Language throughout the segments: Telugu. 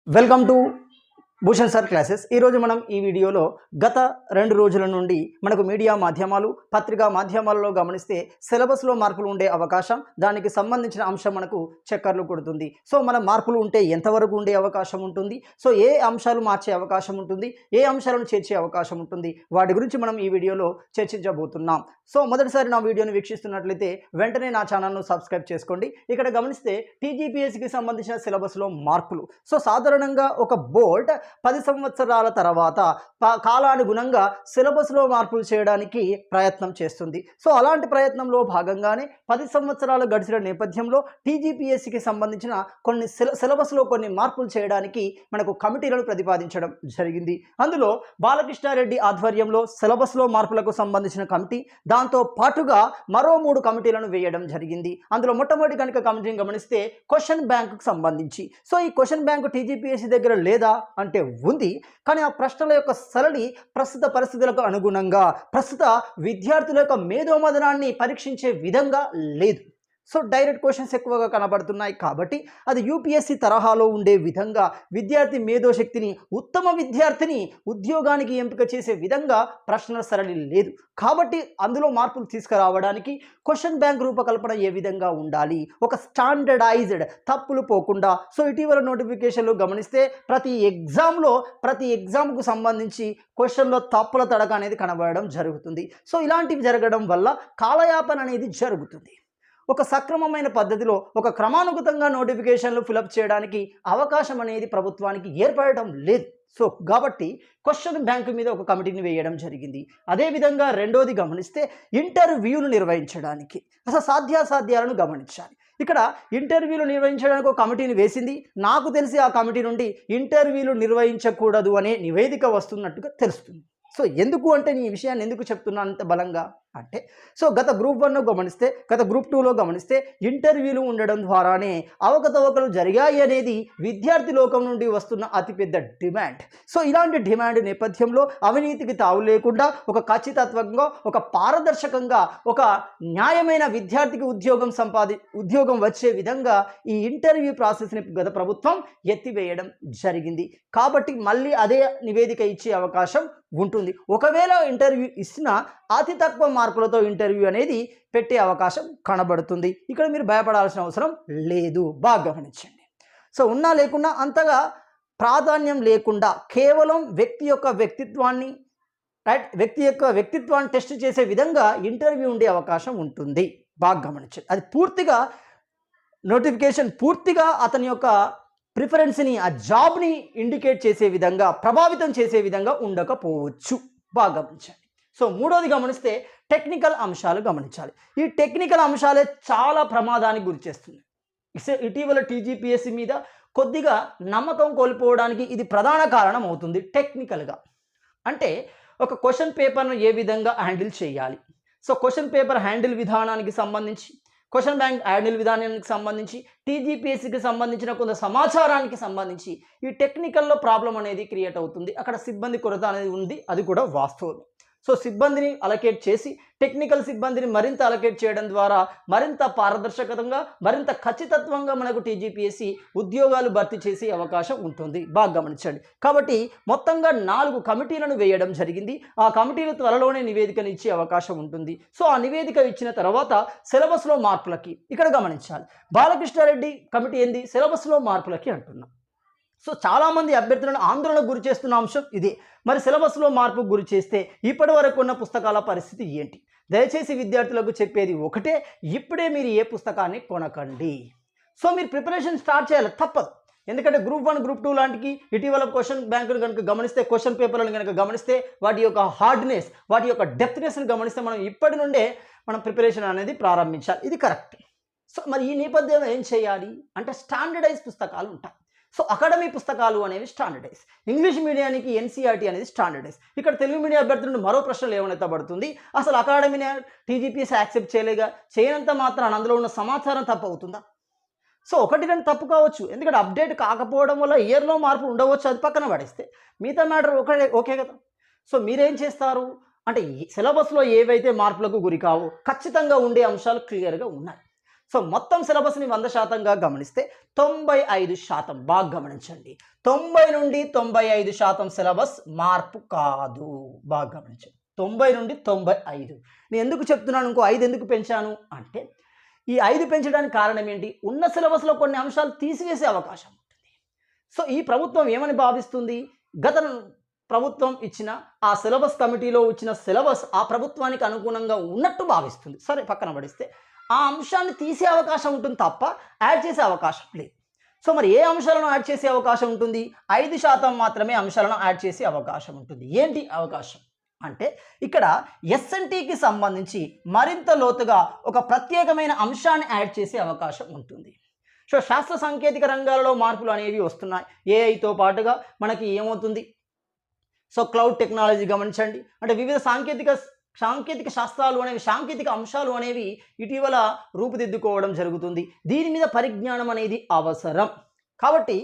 Welcome to Bhushan sir classes. ఈరోజు మనం ఈ వీడియోలో గత 2 రోజుల నుండి మనకు మీడియా మాధ్యమాలు, పత్రికా మాధ్యమాలలో గమనిస్తే సిలబస్లో మార్పులు ఉండే అవకాశం, దానికి సంబంధించిన అంశం మనకు చక్కర్లు కొడుతుంది. సో మన మార్పులు ఉంటే ఎంతవరకు ఉండే అవకాశం ఉంటుంది, సో ఏ అంశాలు మార్చే అవకాశం ఉంటుంది, ఏ అంశాలను చేర్చే అవకాశం ఉంటుంది, వాటి గురించి మనం ఈ వీడియోలో చర్చించబోతున్నాం. సో మొదటిసారి నా వీడియోని వీక్షిస్తున్నట్లయితే వెంటనే నా ఛానల్ను సబ్స్క్రైబ్ చేసుకోండి. ఇక్కడ గమనిస్తే టీజీపీఎస్సీకి సంబంధించిన సిలబస్లో మార్పులు. సో సాధారణంగా ఒక బోర్డ్ 10 సంవత్సరాల తర్వాత కాలానుగుణంగా సిలబస్లో మార్పులు చేయడానికి ప్రయత్నం చేస్తుంది. సో అలాంటి ప్రయత్నంలో భాగంగానే 10 సంవత్సరాలు గడిచిన నేపథ్యంలో టీజీపీఎస్సీకి సంబంధించిన కొన్ని సిలబస్లో కొన్ని మార్పులు చేయడానికి మనకు కమిటీలను ప్రతిపాదించడం జరిగింది. అందులో బాలకృష్ణారెడ్డి ఆధ్వర్యంలో సిలబస్లో మార్పులకు సంబంధించిన కమిటీ, దాంతో పాటుగా మరో 3 కమిటీలను వేయడం జరిగింది. అందులో మొట్టమొదటి కనుక కమిటీని గమనిస్తే క్వశ్చన్ బ్యాంకుకు సంబంధించి. సో ఈ క్వశ్చన్ బ్యాంకు టీజీపీఎస్సీ దగ్గర లేదా అంటే ఉంది, కానీ ఆ ప్రశ్నల యొక్క సరళి ప్రస్తుత పరిస్థితులకు అనుగుణంగా, ప్రస్తుత విద్యార్థుల యొక్క మేధోమథనాన్ని పరీక్షించే విధంగా లేదు. సో డైరెక్ట్ క్వశ్చన్స్ ఎక్కువగా కనబడుతున్నాయి కాబట్టి అది యూపీఎస్సీ తరహాలో ఉండే విధంగా విద్యార్థి మేధోశక్తిని, ఉత్తమ విద్యార్థిని ఉద్యోగానికి ఎంపిక చేసే విధంగా ప్రశ్నల సరళి లేదు. కాబట్టి అందులో మార్పులు తీసుకురావడానికి క్వశ్చన్ బ్యాంక్ రూపకల్పన ఏ విధంగా ఉండాలి, ఒక స్టాండర్డైజ్డ్, తప్పులు పోకుండా. సో ఇటీవల నోటిఫికేషన్లు గమనిస్తే ప్రతి ఎగ్జామ్కు సంబంధించి క్వశ్చన్లో తప్పుల తడక అనేది కనబడడం జరుగుతుంది. సో ఇలాంటివి జరగడం వల్ల కాలయాపన అనేది జరుగుతుంది. ఒక సక్రమమైన పద్ధతిలో, ఒక క్రమానుగతంగా నోటిఫికేషన్లు ఫిలప్ చేయడానికి అవకాశం అనేది ప్రభుత్వానికి ఏర్పడటం లేదు. సో కాబట్టి క్వశ్చన్ బ్యాంకు మీద ఒక కమిటీని వేయడం జరిగింది. అదేవిధంగా రెండోది గమనిస్తే ఇంటర్వ్యూలు నిర్వహించడానికి అసలు సాధ్యాసాధ్యాలను గమనించాలి. ఇక్కడ ఇంటర్వ్యూలు నిర్వహించడానికి ఒక కమిటీని వేసింది. నాకు తెలిసి ఆ కమిటీ నుండి ఇంటర్వ్యూలు నిర్వహించకూడదు అనే నివేదిక వస్తున్నట్టుగా తెలుస్తుంది. సో ఎందుకు అంటే ఈ విషయాన్ని ఎందుకు చెప్తున్నాను అంత బలంగా అంటే, సో గత గ్రూప్ 1లో గమనిస్తే, గత గ్రూప్ 2లో గమనిస్తే ఇంటర్వ్యూలు ఉండడం ద్వారానే అవకతవకలు జరిగాయి అనేది విద్యార్థి లోకం నుండి వస్తున్న అతిపెద్ద డిమాండ్. సో ఇలాంటి డిమాండ్ నేపథ్యంలో అవినీతికి తావు లేకుండా ఒక ఖచ్చితత్వంగా, ఒక పారదర్శకంగా, ఒక న్యాయమైన విద్యార్థికి ఉద్యోగం వచ్చే విధంగా ఈ ఇంటర్వ్యూ ప్రాసెస్ని గత ప్రభుత్వం ఎత్తివేయడం జరిగింది. కాబట్టి మళ్ళీ అదే నివేదిక ఇచ్చే అవకాశం ఉంటుంది. ఒకవేళ ఇంటర్వ్యూ ఇచ్చినా అతి తక్కువ మార్కులతో ఇంటర్వ్యూ అనేది పెట్టే అవకాశం కనబడుతుంది. ఇక్కడ మీరు భయపడాల్సిన అవసరం లేదు. బాగా గమనించండి. సో ఉన్నా లేకున్నా అంతగా ప్రాధాన్యం లేకుండా కేవలం వ్యక్తి యొక్క వ్యక్తిత్వాన్ని టెస్ట్ చేసే విధంగా ఇంటర్వ్యూ ఉండే అవకాశం ఉంటుంది. బాగా గమనించండి. అది పూర్తిగా నోటిఫికేషన్ పూర్తిగా అతని యొక్క ప్రిఫరెన్స్ని, ఆ జాబ్ని ఇండికేట్ చేసే విధంగా, ప్రభావితం చేసే విధంగా ఉండకపోవచ్చు. బాగా గమనించండి. సో మూడోది గమనిస్తే టెక్నికల్ అంశాలు గమనించాలి. ఈ టెక్నికల్ అంశాలే చాలా ప్రమాదానికి గురి చేస్తుంది. ఇటీవల టీజీపీఎస్సీ మీద కొద్దిగా నమ్మకం కోల్పోవడానికి ఇది ప్రధాన కారణం అవుతుంది. టెక్నికల్గా అంటే ఒక క్వశ్చన్ పేపర్ను ఏ విధంగా హ్యాండిల్ చేయాలి, సో క్వశ్చన్ పేపర్ హ్యాండిల్ విధానానికి సంబంధించి, క్వశ్చన్ బ్యాంక్ హ్యాండిల్ విధానానికి సంబంధించి, టీజీపీఎస్సీకి సంబంధించిన కొంత సమాచారానికి సంబంధించి ఈ టెక్నికల్లో ప్రాబ్లం అనేది క్రియేట్ అవుతుంది. అక్కడ సిబ్బంది కొరత అనేది ఉంది, అది కూడా వాస్తవం. సో సిబ్బందిని అలకేట్ చేసి, టెక్నికల్ సిబ్బందిని మరింత అలకేట్ చేయడం ద్వారా మరింత పారదర్శకంగా, మరింత ఖచ్చితత్వంగా మనకు టీజీపీఎస్సీ ఉద్యోగాలు భర్తీ చేసే అవకాశం ఉంటుంది. బాగా గమనించండి. కాబట్టి మొత్తంగా 4 కమిటీలను వేయడం జరిగింది. ఆ కమిటీలు త్వరలోనే నివేదికను ఇచ్చే అవకాశం ఉంటుంది. సో ఆ నివేదిక ఇచ్చిన తర్వాత సిలబస్లో మార్పులకి ఇక్కడ గమనించాలి. బాలకృష్ణారెడ్డి కమిటీ ఏంది, సిలబస్లో మార్పులకి అంటున్నాం. సో చాలామంది అభ్యర్థులను ఆందోళనకు గురి చేస్తున్న అంశం ఇదే. మరి సిలబస్లో మార్పుకు గురి చేస్తే ఇప్పటి వరకు ఉన్న పుస్తకాల పరిస్థితి ఏంటి? దయచేసి విద్యార్థులకు చెప్పేది ఒకటే, ఇప్పుడే మీరు ఏ పుస్తకాన్ని కొనకండి. సో మీరు ప్రిపరేషన్ స్టార్ట్ చేయాలి, తప్పదు. ఎందుకంటే గ్రూప్ 1, గ్రూప్ 2 లాంటికి ఇటీవల క్వశ్చన్ బ్యాంకులు కనుక గమనిస్తే, క్వశ్చన్ పేపర్లను కనుక గమనిస్తే, వాటి యొక్క హార్డ్నెస్, వాటి యొక్క డెప్త్నెస్ని గమనిస్తే మనం ఇప్పటి నుండే ప్రిపరేషన్ అనేది ప్రారంభించాలి. ఇది కరెక్ట్. సో మరి ఈ నేపథ్యంలో ఏం చేయాలి అంటే స్టాండర్డైజ్ పుస్తకాలు ఉంటాయి. సో అకాడమీ పుస్తకాలు అనేవి స్టాండర్డైజ్, ఇంగ్లీష్ మీడియానికి ఎన్సీఆర్టీ అనేది స్టాండర్డైజ్. ఇక్కడ తెలుగు మీడియం అభ్యర్థుల నుండి మరో ప్రశ్నలు ఏమనెత్తబడుతుంది, అసలు అకాడమీని టీజీపీఎస్సీ యాక్సెప్ట్ చేయనంత మాత్రాన అందులో ఉన్న సమాచారం తప్పు అవుతుందా? సో 1-2 తప్పు కావచ్చు, ఎందుకంటే అప్డేట్ కాకపోవడం వల్ల ఇయర్లో మార్పు ఉండవచ్చు, అది పక్కన పడేస్తే మిగతా మ్యాటర్ ఓకే కదా. సో మీరేం చేస్తారు అంటే సిలబస్లో ఏవైతే మార్పులకు గురి కావో ఖచ్చితంగా ఉండే అంశాలు క్లియర్గా ఉన్నాయి. సో మొత్తం సిలబస్ని 100%గా గమనిస్తే 95%, బాగా గమనించండి, 90 నుండి 95% సిలబస్ మార్పు కాదు. బాగా గమనించండి, 90 నుండి 95. నేను ఎందుకు చెప్తున్నాను, ఇంకో 5 ఎందుకు పెంచాను అంటే, ఈ 5 పెంచడానికి కారణం ఏంటి, ఉన్న సిలబస్లో కొన్ని అంశాలు తీసివేసే అవకాశం ఉంటుంది. సో ఈ ప్రభుత్వం ఏమని భావిస్తుంది, గత ప్రభుత్వం ఇచ్చిన ఆ సిలబస్ కమిటీలో ఇచ్చిన సిలబస్ ఆ ప్రభుత్వానికి అనుగుణంగా ఉన్నట్టు భావిస్తుంది. సరే పక్కన పడిస్తే ఆ అంశాన్ని తీసే అవకాశం ఉంటుంది తప్ప యాడ్ చేసే అవకాశం లేదు. సో మరి ఏ అంశాలను యాడ్ చేసే అవకాశం ఉంటుంది, 5% మాత్రమే అంశాలను యాడ్ చేసే అవకాశం ఉంటుంది. ఏంటి అవకాశం అంటే, ఇక్కడ ఎస్ఎన్టీకి సంబంధించి మరింత లోతుగా ఒక ప్రత్యేకమైన అంశాన్ని యాడ్ చేసే అవకాశం ఉంటుంది. సో శాస్త్ర సాంకేతిక రంగాలలో మార్పులు అనేవి వస్తున్నాయి. ఏఐతో పాటుగా మనకి ఏమవుతుంది, సో క్లౌడ్ టెక్నాలజీ గమనించండి, అంటే వివిధ సాంకేతిక శాస్త్రాలు అనేవి, సాంకేతిక అంశాలు అనేవి ఇటీవల రూపుదిద్దుకోవడం జరుగుతుంది. దీని మీద పరిజ్ఞానం అనేది అవసరం. కాబట్టి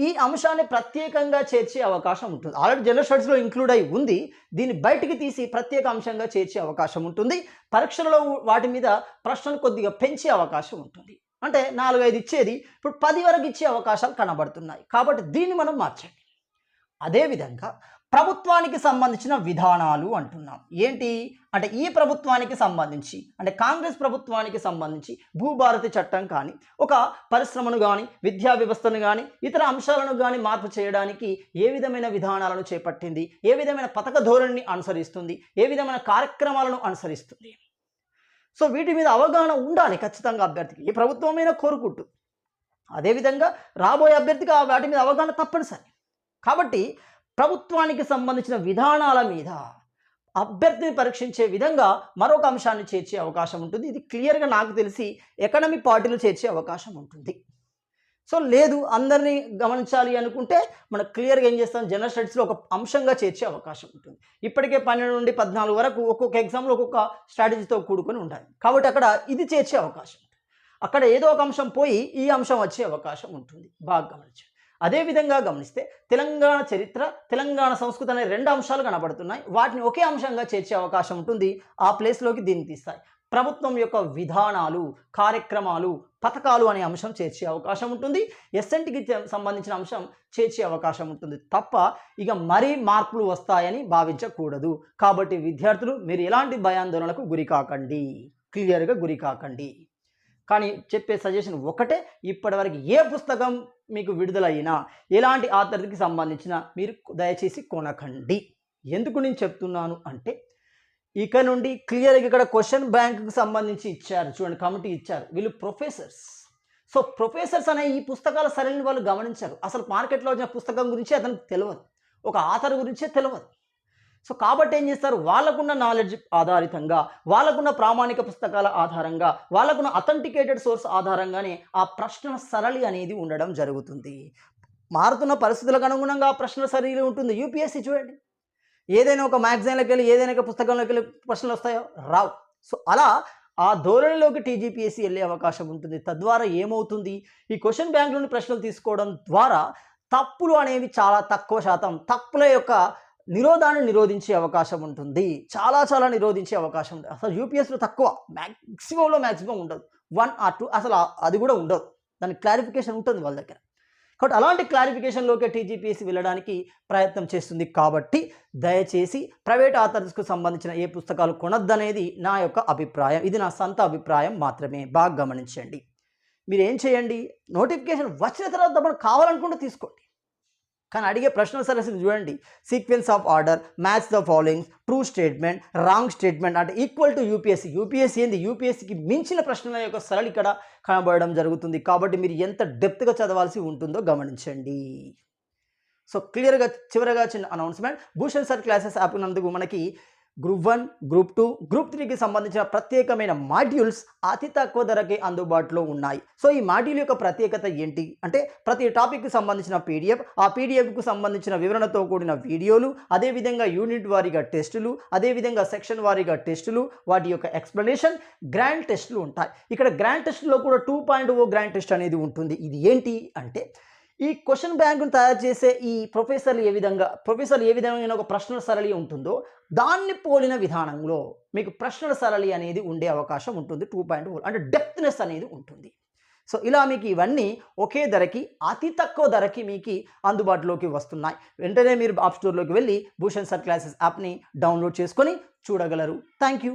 ఈ అంశాన్ని ప్రత్యేకంగా చేర్చే అవకాశం ఉంటుంది. ఆల్రెడీ జనరల్ స్టడీస్లో ఇంక్లూడ్ అయి ఉంది, దీన్ని బయటికి తీసి ప్రత్యేక అంశంగా చేర్చే అవకాశం ఉంటుంది. పరీక్షలలో వాటి మీద ప్రశ్నలు కొద్దిగా పెంచే అవకాశం ఉంటుంది. అంటే 4-5 ఇచ్చేది ఇప్పుడు 10 వరకు ఇచ్చే అవకాశాలు కనబడుతున్నాయి. కాబట్టి దీన్ని మనం మార్చండి. అదేవిధంగా ప్రభుత్వానికి సంబంధించిన విధానాలు అంటున్నాం. ఏంటి అంటే, ఈ ప్రభుత్వానికి సంబంధించి, అంటే కాంగ్రెస్ ప్రభుత్వానికి సంబంధించి భూభారతి చట్టం కానీ, ఒక పరిశ్రమను కానీ, విద్యా వ్యవస్థను కానీ, ఇతర అంశాలను కానీ మార్పు చేయడానికి ఏ విధమైన విధానాలను చేపట్టింది, ఏ విధమైన పథక ధోరణిని అనుసరిస్తుంది, ఏ విధమైన కార్యక్రమాలను అనుసరిస్తుంది. సో వీటి మీద అవగాహన ఉండాలి ఖచ్చితంగా అభ్యర్థికి, ఏ ప్రభుత్వమైనా కోరుకుంటుంది. అదేవిధంగా రాబోయే అభ్యర్థికి వాటి మీద అవగాహన తప్పనిసరి. కాబట్టి ప్రభుత్వానికి సంబంధించిన విధానాల మీద అభ్యర్థిని పరీక్షించే విధంగా మరొక అంశాన్ని చేర్చే అవకాశం ఉంటుంది. ఇది క్లియర్గా నాకు తెలిసి ఎకనమీ పార్టీలు చేర్చే అవకాశం ఉంటుంది. సో లేదు అందరినీ గమనించాలి అనుకుంటే మనం క్లియర్గా ఏం చేస్తాం, జనరల్ స్టడీస్లో ఒక అంశంగా చేర్చే అవకాశం ఉంటుంది. ఇప్పటికే 12 నుండి 14 వరకు ఒక్కొక్క ఎగ్జామ్లో ఒక్కొక్క స్ట్రాటజీతో కూడుకొని ఉంటాయి. కాబట్టి అక్కడ ఇది చేర్చే అవకాశం ఉంటుంది. అక్కడ ఏదో ఒక అంశం పోయి ఈ అంశం వచ్చే అవకాశం ఉంటుంది. బాగా గమనించండి. అదేవిధంగా గమనిస్తే తెలంగాణ చరిత్ర, తెలంగాణ సంస్కృతి అనే 2 అంశాలు కనబడుతున్నాయి. వాటిని ఒకే అంశంగా చేర్చే అవకాశం ఉంటుంది. ఆ ప్లేస్లోకి దీన్ని తీస్తాయి. ప్రభుత్వం యొక్క విధానాలు, కార్యక్రమాలు, పథకాలు అనే అంశం చేర్చే అవకాశం ఉంటుంది. ఎస్ఎన్టీకి సంబంధించిన అంశం చేర్చే అవకాశం ఉంటుంది తప్ప ఇక మరీ మార్పులు వస్తాయని భావించకూడదు. కాబట్టి విద్యార్థులు మీరు ఎలాంటి భయాందోళనలకు గురి కాకండి, క్లియర్గా గురి కాకండి. కానీ చెప్పే సజెషన్ ఒకటే, ఇప్పటివరకు ఏ పుస్తకం మీకు విడుదలైనా ఎలాంటి ఆథర్కి సంబంధించిన మీరు దయచేసి కొనకండి. ఎందుకు నేను చెప్తున్నాను అంటే, ఇక నుండి క్లియర్గా ఇక్కడ క్వశ్చన్ బ్యాంకుకి సంబంధించి ఇచ్చారు చూడండి, కమిటీ ఇచ్చారు, వీళ్ళు ప్రొఫెసర్స్. సో ప్రొఫెసర్స్ అనే ఈ పుస్తకాల సరైన వాళ్ళు గమనించారు. అసలు మార్కెట్లో వచ్చిన పుస్తకం గురించి అతనికి తెలియదు, ఒక ఆథర్ గురించే తెలియదు. సో కాబట్టి ఏం చేస్తారు, వాళ్ళకున్న నాలెడ్జ్ ఆధారితంగా, వాళ్ళకున్న ప్రామాణిక పుస్తకాల ఆధారంగా, వాళ్ళకున్న అథెంటికేటెడ్ సోర్స్ ఆధారంగానే ఆ ప్రశ్నల సరళి అనేది ఉండడం జరుగుతుంది. మారుతున్న పరిస్థితులకు అనుగుణంగా ఆ ప్రశ్నల సరళి ఉంటుంది. యూపీఎస్సీ చూడండి, ఏదైనా ఒక మ్యాగజైన్లోకి వెళ్ళి, ఏదైనా ఒక పుస్తకంలోకి వెళ్ళి ప్రశ్నలు వస్తాయో రావు. సో అలా ఆ ధోరణిలోకి టీజీపీఎస్సీ వెళ్ళే అవకాశం ఉంటుంది. తద్వారా ఏమవుతుంది, ఈ క్వశ్చన్ బ్యాంక్లోని ప్రశ్నలు తీసుకోవడం ద్వారా తప్పులు అనేవి చాలా తక్కువ శాతం, తప్పుల యొక్క నిరోధాన్ని నిరోధించే అవకాశం ఉంటుంది. చాలా నిరోధించే అవకాశం ఉంటుంది. అసలు యూపీఎస్లో తక్కువ, మ్యాక్సిమం ఉండదు, 1 or 2 అసలు అది కూడా ఉండదు. దానికి క్లారిఫికేషన్ ఉంటుంది వాళ్ళ దగ్గర. కాబట్టి అలాంటి క్లారిఫికేషన్లోకి టీజీపీఎస్సీ వెళ్ళడానికి ప్రయత్నం చేస్తుంది. కాబట్టి దయచేసి ప్రైవేట్ ఆథర్స్కు సంబంధించిన ఏ పుస్తకాలు కొనొద్దనేది నా యొక్క అభిప్రాయం. ఇది నా సొంత అభిప్రాయం మాత్రమే. బాగా గమనించండి. మీరు ఏం చేయండి, నోటిఫికేషన్ వచ్చిన తర్వాత మనం కావాలనుకుంటే తీసుకోండి. కానీ అడిగే ప్రశ్నలు సరే చూడండి, sequence of order, match the followings, true statement, wrong statement అంటే ఈక్వల్ టు యూపీఎస్సీ. యూపీఎస్సీ ఏంది, యూపీఎస్సీకి మించిన ప్రశ్నల యొక్క సరళి ఇక్కడ కనబడడం జరుగుతుంది. కాబట్టి మీరు ఎంత డెప్త్గా చదవాల్సి ఉంటుందో గమనించండి. సో క్లియర్గా చివరగా చిన్న announcement, Bhushan sir classes app నందుకు మనకి గ్రూప్ 1, గ్రూప్ 2, గ్రూప్ 3కి సంబంధించిన ప్రత్యేకమైన మాడ్యూల్స్ అతి తక్కువ ధరకే అందుబాటులో ఉన్నాయి. సో ఈ మాడ్యూల్ యొక్క ప్రత్యేకత ఏంటి అంటే, ప్రతి టాపిక్కి సంబంధించిన పీడిఎఫ్, ఆ పీడిఎఫ్కు సంబంధించిన వివరణతో కూడిన వీడియోలు, అదేవిధంగా యూనిట్ వారీగా టెస్టులు, అదేవిధంగా సెక్షన్ వారీగా టెస్టులు, వాటి యొక్క ఎక్స్ప్లెనేషన్, గ్రాండ్ టెస్టులు ఉంటాయి. ఇక్కడ గ్రాండ్ టెస్ట్లో కూడా 2.0 గ్రాండ్ టెస్ట్ అనేది ఉంటుంది. ఇది ఏంటి అంటే, ఈ క్వశ్చన్ బ్యాంకును తయారు చేసే ఈ ప్రొఫెసర్లు ఏ విధమైన ఒక ప్రశ్నల సరళి ఉంటుందో దాన్ని పోలిన విధానంలో మీకు ప్రశ్నల సరళి అనేది ఉండే అవకాశం ఉంటుంది. 2.0 అంటే డెప్త్నెస్ అనేది ఉంటుంది. సో ఇలా మీకు ఇవన్నీ ఒకే ధరకి, అతి తక్కువ ధరకి మీకు అందుబాటులోకి వస్తున్నాయి. వెంటనే మీరు యాప్ స్టోర్లోకి వెళ్ళి భూషణ్ సార్ క్లాసెస్ యాప్ని డౌన్లోడ్ చేసుకొని చూడగలరు. Thank you.